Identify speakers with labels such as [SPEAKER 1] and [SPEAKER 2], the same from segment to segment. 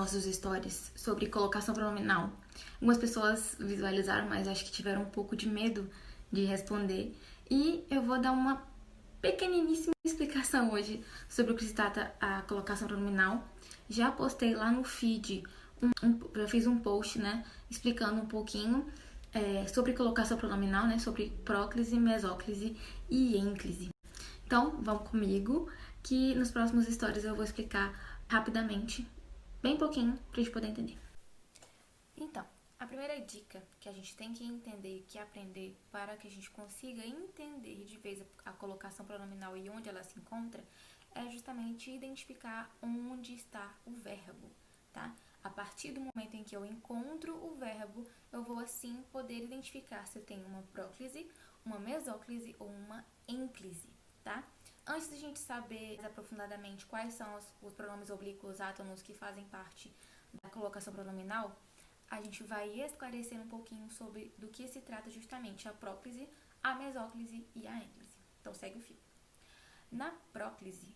[SPEAKER 1] nossos stories sobre colocação pronominal. Algumas pessoas visualizaram, mas acho que tiveram um pouco de medo de responder. E eu vou dar uma pequeniníssima explicação hoje sobre o que se trata a colocação pronominal. Já postei lá no feed, já fiz um post, né, explicando um pouquinho sobre colocação pronominal, né, sobre próclise, mesóclise e ênclise. Então, vamos comigo, que nos próximos stories eu vou explicar rapidamente, bem pouquinho, pra gente poder entender. Então, a primeira dica que a gente tem que entender, que aprender para que a gente consiga entender de vez a colocação pronominal e onde ela se encontra, é justamente identificar onde está o verbo, tá? A partir do momento em que eu encontro o verbo, eu vou assim poder identificar se eu tenho uma próclise, uma mesóclise ou uma ênclise, tá? Antes de a gente saber aprofundadamente quais são os pronomes oblíquos átonos que fazem parte da colocação pronominal, a gente vai esclarecer um pouquinho sobre do que se trata justamente a próclise, a mesóclise e a ênclise. Então, segue o fio. Na próclise,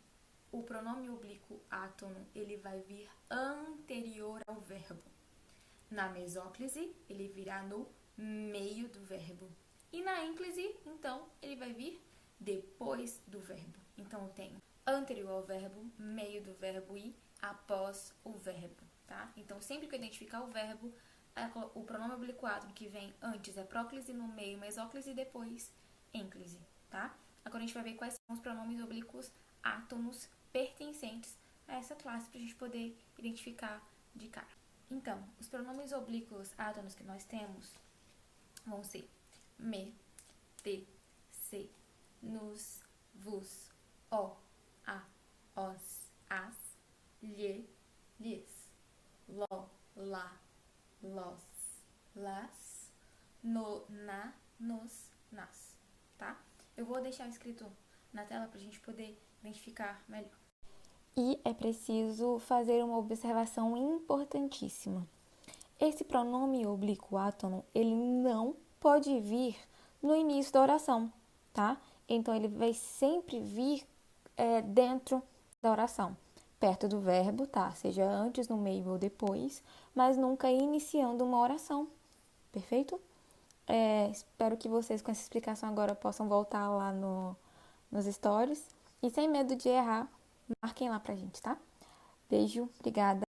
[SPEAKER 1] o pronome oblíquo átono, ele vai vir anterior ao verbo. Na mesóclise, ele virá no meio do verbo. E na ênclise, então, ele vai vir depois do verbo. Então, eu tenho anterior ao verbo, meio do verbo e após o verbo, tá? Então, sempre que eu identificar o verbo, o pronome oblíquo átono que vem antes é próclise, no meio mesóclise e depois ênclise, tá? Agora a gente vai ver quais são os pronomes oblíquos átonos pertencentes a essa classe para a gente poder identificar de cara. Então, os pronomes oblíquos átonos que nós temos vão ser me, te, se, nos, vos, o, a, os, as, lhe, lhes, lo, lá, los, las, no, na, nos, nas, tá? Eu vou deixar escrito na tela pra gente poder identificar melhor.
[SPEAKER 2] E é preciso fazer uma observação importantíssima. Esse pronome oblíquo átono, ele não pode vir no início da oração, tá? Então, ele vai sempre vir dentro da oração, perto do verbo, tá? Seja antes, no meio ou depois, mas nunca iniciando uma oração, perfeito? Espero que vocês, com essa explicação agora, possam voltar lá nos stories e sem medo de errar, marquem lá pra gente, tá? Beijo, obrigada.